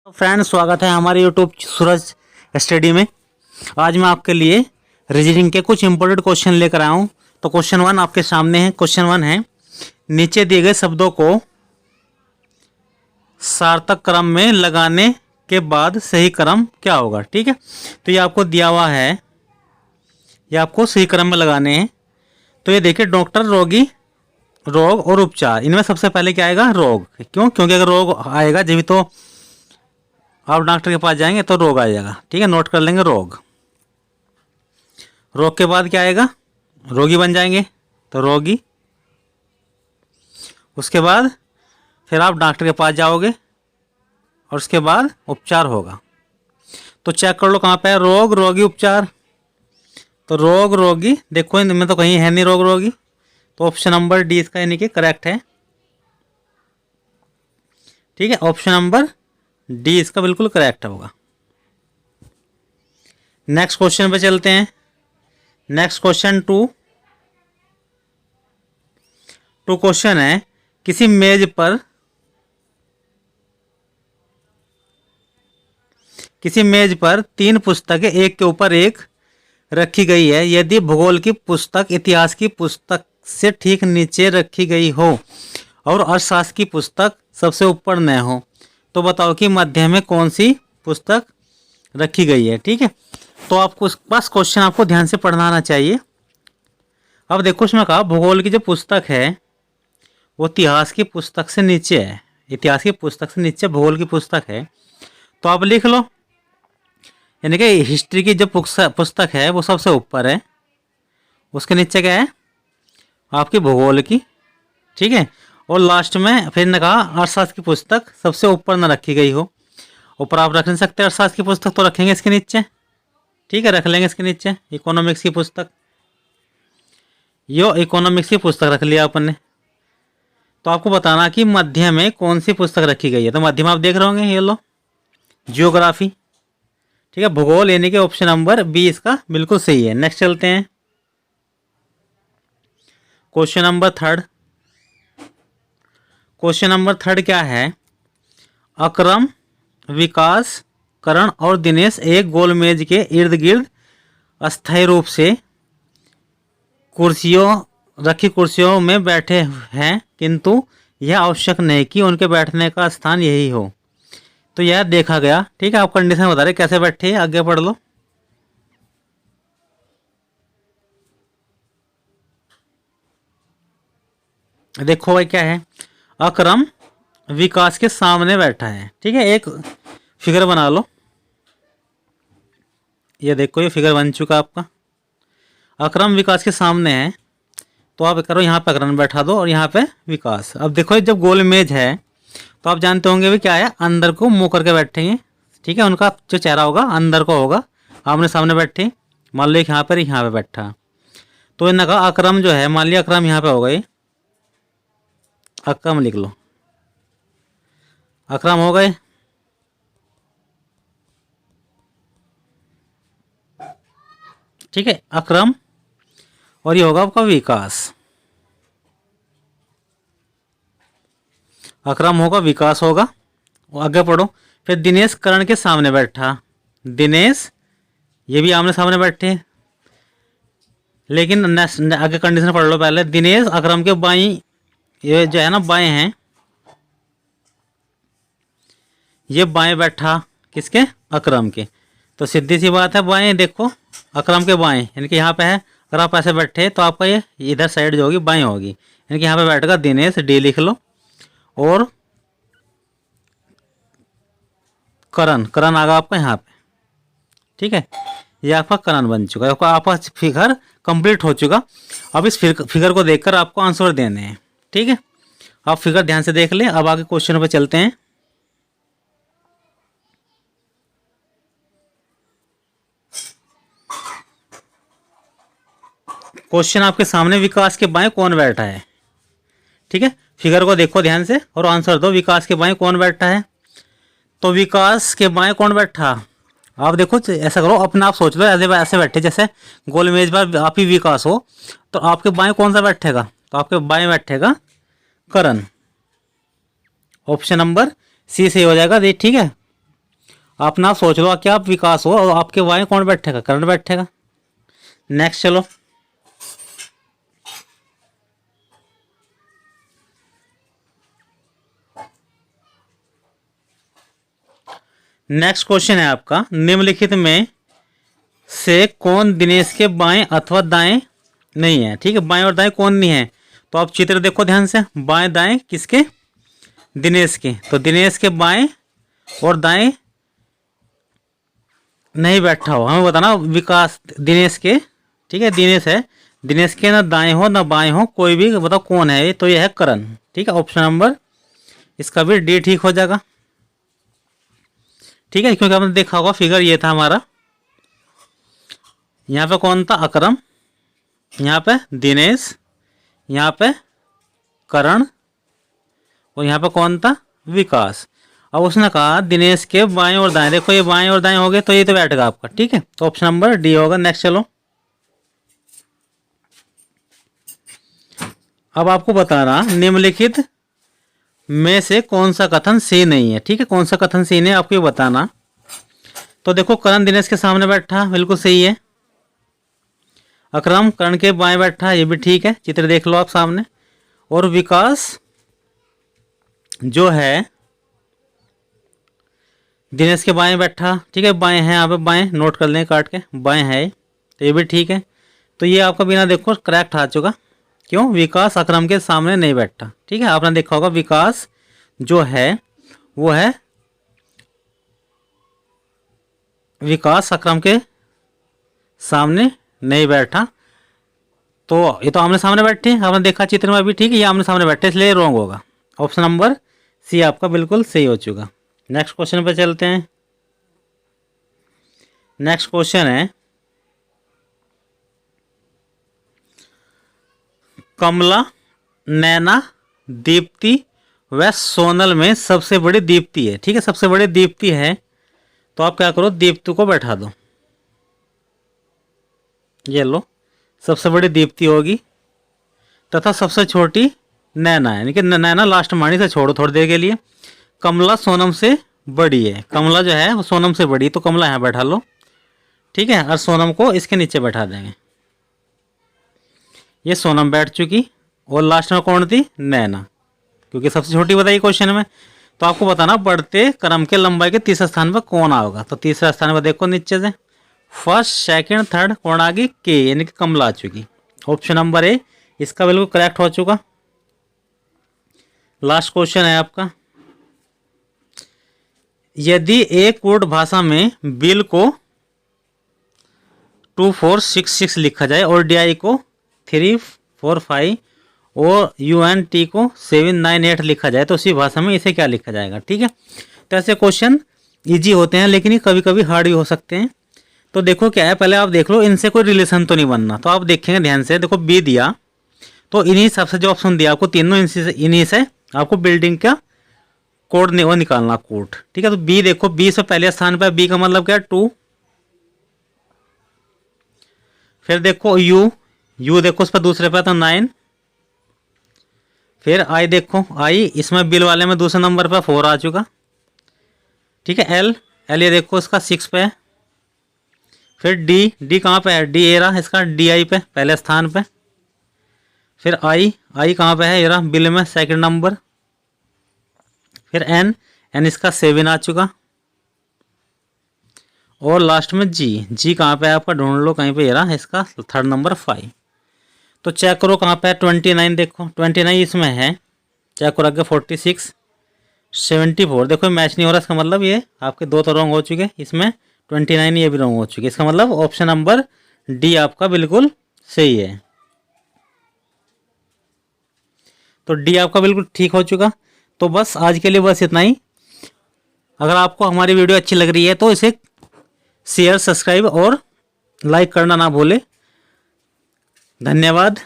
Friends, स्वागत है हमारे यूट्यूब सूरज स्टडी में। आज मैं आपके लिए रीजनिंग के कुछ इंपॉर्टेंट क्वेश्चन लेकर आया हूँ। तो क्वेश्चन 1 आपके सामने है। क्वेश्चन 1 है, नीचे दिए गए शब्दों को सार्थक क्रम में लगाने के बाद सही क्रम क्या होगा। ठीक है, तो ये आपको दिया हुआ है, ये आपको सही क्रम में लगाने हैं। तो ये देखिए, डॉक्टर, रोगी, रोग और उपचार। इनमें सबसे पहले क्या आएगा? रोग। क्यों? क्योंकि अगर रोग आएगा जब तो आप डॉक्टर के पास जाएंगे तो रोग आ जाएगा। ठीक है, नोट कर लेंगे रोग। रोग के बाद क्या आएगा? रोगी बन जाएंगे तो रोगी। उसके बाद फिर आप डॉक्टर के पास जाओगे और उसके बाद उपचार होगा। तो चेक कर लो कहाँ पे है रोग, रोगी, उपचार। तो रोग, रोगी, देखो इनमें तो कहीं है नहीं रोग, रोगी। तो ऑप्शन नंबर डी इसका यानी कि करेक्ट है। ठीक है, ऑप्शन नंबर डी इसका बिल्कुल करेक्ट होगा। नेक्स्ट क्वेश्चन पे चलते हैं। नेक्स्ट क्वेश्चन टू क्वेश्चन है, किसी मेज पर 3 पुस्तकें एक के ऊपर एक रखी गई है। यदि भूगोल की पुस्तक इतिहास की पुस्तक से ठीक नीचे रखी गई हो और अर्थशास्त्र की पुस्तक सबसे ऊपर न हो, तो बताओ कि मध्य में कौन सी पुस्तक रखी गई है। ठीक है, तो आपको बस क्वेश्चन आपको ध्यान से पढ़ना आना चाहिए। अब देखो, उसमें कहा भूगोल की जो पुस्तक है वो इतिहास की पुस्तक से नीचे है। इतिहास की पुस्तक से नीचे भूगोल की पुस्तक है, तो आप लिख लो, यानी कि हिस्ट्री की जो पुस्तक है वो सबसे ऊपर है, उसके नीचे क्या है? आपकी भूगोल की। ठीक है, और लास्ट में फिर ने कहा अर्थशास्त्र की पुस्तक सबसे ऊपर न रखी गई हो। ऊपर आप रख नहीं सकते अर्थशास्त्र की पुस्तक, तो रखेंगे इसके नीचे। ठीक है, रख लेंगे इसके नीचे इकोनॉमिक्स की पुस्तक। यो इकोनॉमिक्स की पुस्तक रख लिया अपन ने। तो आपको बताना कि मध्य में कौन सी पुस्तक रखी गई है। तो मध्य में आप देख रहे होंगे, ये लो, जियोग्राफी। ठीक है, भूगोल, यानी कि ऑप्शन नंबर बी इसका बिल्कुल सही है। नेक्स्ट चलते हैं, क्वेश्चन नंबर 3। क्वेश्चन नंबर 3 क्या है? अकरम, विकास, करण और दिनेश एक गोल मेज के इर्द गिर्द अस्थायी रूप से कुर्सियों में बैठे हैं, किंतु यह आवश्यक नहीं कि उनके बैठने का स्थान यही हो। तो यह देखा गया। ठीक है, आप कंडीशन बता रहे कैसे बैठे, आगे पढ़ लो। देखो भाई क्या है, अकरम विकास के सामने बैठा है। ठीक है, एक फिगर बना लो। ये देखो, ये फिगर बन चुका आपका। अकरम विकास के सामने है, तो आप करो यहाँ पे अकरम बैठा दो और यहाँ पे विकास। अब देखो, जब गोल मेज है तो आप जानते होंगे भी क्या है, अंदर को मुंह करके बैठेंगे। ठीक है, उनका जो चेहरा होगा अंदर को होगा, आमने सामने बैठे। मान लो एक यहाँ पे बैठा, तो इन्होंने कहा अकरम जो है, मान लिया अकरम यहाँ पे हो गए, अकरम लिख लो, अकरम हो गए। ठीक है, अकरम, और ये होगा आपका विकास। अकरम होगा, विकास होगा। आगे पढ़ो। फिर दिनेश करण के सामने बैठा। दिनेश, ये भी आमने सामने बैठे, लेकिन आगे कंडीशन पढ़ लो पहले। दिनेश अकरम के बाई, ये जो है ना बाएं हैं, ये बाएं बैठा, किसके? अकरम के। तो सीधी सी बात है, बाएं देखो, अकरम के बाएं, यानी कि यहाँ पे है। अगर आप ऐसे बैठे तो आपका ये इधर साइड जो होगी बाएं होगी, यानी कि यहाँ पे बैठेगा दिनेश, डी लिख लो। और करण, करण आगा आपका यहाँ पे। ठीक है, ये आपका करण बन चुका है। आपका फिगर कंप्लीट हो चुका। अब इस फिगर को देखकर आपको आंसर देने हैं। ठीक है, आप फिगर ध्यान से देख लें। अब आगे क्वेश्चन पे चलते हैं। क्वेश्चन आपके सामने, विकास के बाएं कौन बैठा है। ठीक है, फिगर को देखो ध्यान से और आंसर दो। विकास के बाएं कौन बैठा है? तो विकास के बाएं कौन बैठा? आप देखो, ऐसा करो, अपने आप सोच लो, ऐसे बैठे जैसे गोल मेज पर आप ही विकास हो, तो आपके बाएं कौन सा बैठेगा? तो आपके बाएं बैठेगा करण। ऑप्शन नंबर सी सही हो जाएगा। ठीक है, अपना सोच लो कि आप विकास हो और आपके बाएं कौन बैठेगा, करण बैठेगा। नेक्स्ट चलो, नेक्स्ट क्वेश्चन है आपका, निम्नलिखित में से कौन दिनेश के बाएं अथवा दाएं नहीं है। ठीक है, बाएं और दाएं कौन नहीं है, तो आप चित्र देखो ध्यान से, बाएं दाएं किसके, दिनेश के। तो दिनेश के बाएं और दाएं नहीं बैठा हो, हमें बताना विकास दिनेश के। ठीक है, दिनेश है, दिनेश के ना दाएं हो ना बाएं हो, कोई भी बताओ कौन है, तो यह है करण। ठीक है, ऑप्शन नंबर इसका भी डी ठीक हो जाएगा। ठीक है, क्योंकि आपने देखा होगा फिगर ये था हमारा, यहाँ पे कौन था, अकरम, यहाँ पे दिनेश, यहाँ पे करण, और यहाँ पे कौन था, विकास। अब उसने कहा दिनेश के बाएं और दाएं, देखो ये बाएं और दाएं हो गए, तो ये तो बैठेगा आपका। ठीक है, तो ऑप्शन नंबर डी होगा। नेक्स्ट चलो, अब आपको बताना निम्नलिखित में से कौन सा कथन सही नहीं है। ठीक है, कौन सा कथन सही नहीं है आपको ये बताना। तो देखो करण दिनेश के सामने बैठा, बिल्कुल सही है। अकरम करण के बाएं बैठा, ये भी ठीक है, चित्र देख लो आप सामने। और विकास जो है दिनेश के बाएं बैठा, ठीक है, बाएं है यहाँ पे, बाएं नोट कर लें काट के, बाएं है, तो ये भी ठीक है। तो ये आपका बिना देखो करेक्ट आ चुका। क्यों, विकास अकरम के सामने नहीं बैठा। ठीक है, आपने देखा होगा विकास जो है वो है, विकास अकरम के सामने नहीं बैठा, तो ये तो आमने सामने बैठे, आपने देखा चित्र में अभी। ठीक है, ये आमने सामने बैठे, इसलिए रॉन्ग होगा। ऑप्शन नंबर सी आपका बिल्कुल सही हो चुका। नेक्स्ट क्वेश्चन पे चलते हैं। नेक्स्ट क्वेश्चन है, कमला, नैना, दीप्ति व सोनल में सबसे बड़ी दीप्ति है। ठीक है, सबसे बड़ी दीप्ति है, तो आप क्या करो, दीप्ति को बैठा दो। ये लो, सबसे बड़ी दीप्ति होगी, तथा सबसे छोटी नैना है, यानी कि नैना लास्ट मानी से छोड़ो थोड़ी देर के लिए। कमला सोनम से बड़ी है, कमला जो है वो सोनम से बड़ी, तो कमला यहाँ बैठा लो। ठीक है, और सोनम को इसके नीचे बैठा देंगे। ये सोनम बैठ चुकी, और लास्ट में कौन थी, नैना, क्योंकि सबसे छोटी बताई क्वेश्चन में। तो आपको बताना बढ़ते क्रम के लंबाई के तीसरे स्थान पर कौन आएगा। तो तीसरे स्थान पर देखो नीचे से, फर्स्ट सेकंड थर्ड कौन आ गई, के, यानी कि कमला आ चुकी। ऑप्शन नंबर ए इसका बिल्कुल करेक्ट हो चुका। लास्ट क्वेश्चन है आपका, यदि एक वर्ड भाषा में बिल को 2466 लिखा जाए और डीआई को 345 और यूएनटी को 798 लिखा जाए, तो उसी भाषा में इसे क्या लिखा जाएगा। ठीक है, तो ऐसे क्वेश्चन इजी होते हैं, लेकिन ये कभी कभी हार्ड भी हो सकते हैं। तो देखो क्या है, पहले आप देख लो इनसे कोई रिलेशन तो नहीं बनना। तो आप देखेंगे ध्यान से, देखो बी दिया, तो इन्हीं सबसे जो ऑप्शन दिया आपको तीनों, इन्हीं से आपको बिल्डिंग का कोड वो निकालना, कोड। ठीक है, तो बी देखो, बी से पहले स्थान पर, बी का मतलब क्या है 2। फिर देखो यू, यू देखो उस पर दूसरे पे तो 9। फिर आई देखो, आई इसमें बिल वाले में दूसरे नंबर पर 4 आ चुका। ठीक है, एल, एल ये देखो इसका 6 पे है। फिर डी, डी कहाँ पे है, डी ए रहा इसका डी आई पे पहले स्थान पे। फिर आई, आई कहाँ पे है, ये रहा बिल में सेकंड नंबर। फिर एन, एन इसका 7 आ चुका। और लास्ट में जी, जी कहाँ पे है आपका, ढूंढ लो कहीं पे, ये रहा इसका थर्ड नंबर 5। तो चेक करो कहाँ पे है, 29 देखो, 29 इसमें है। चेक करो आगे 46, 74 देखो मैच नहीं हो रहा, इसका मतलब ये आपके दो तो रॉन्ग हो चुके, इसमें 29 ये भी रॉन्ग हो चुके। इसका मतलब ऑप्शन नंबर डी आपका बिल्कुल सही है। तो डी आपका बिल्कुल ठीक हो चुका। तो बस आज के लिए बस इतना ही। अगर आपको हमारी वीडियो अच्छी लग रही है तो इसे शेयर, सब्सक्राइब और लाइक करना ना भूले। धन्यवाद।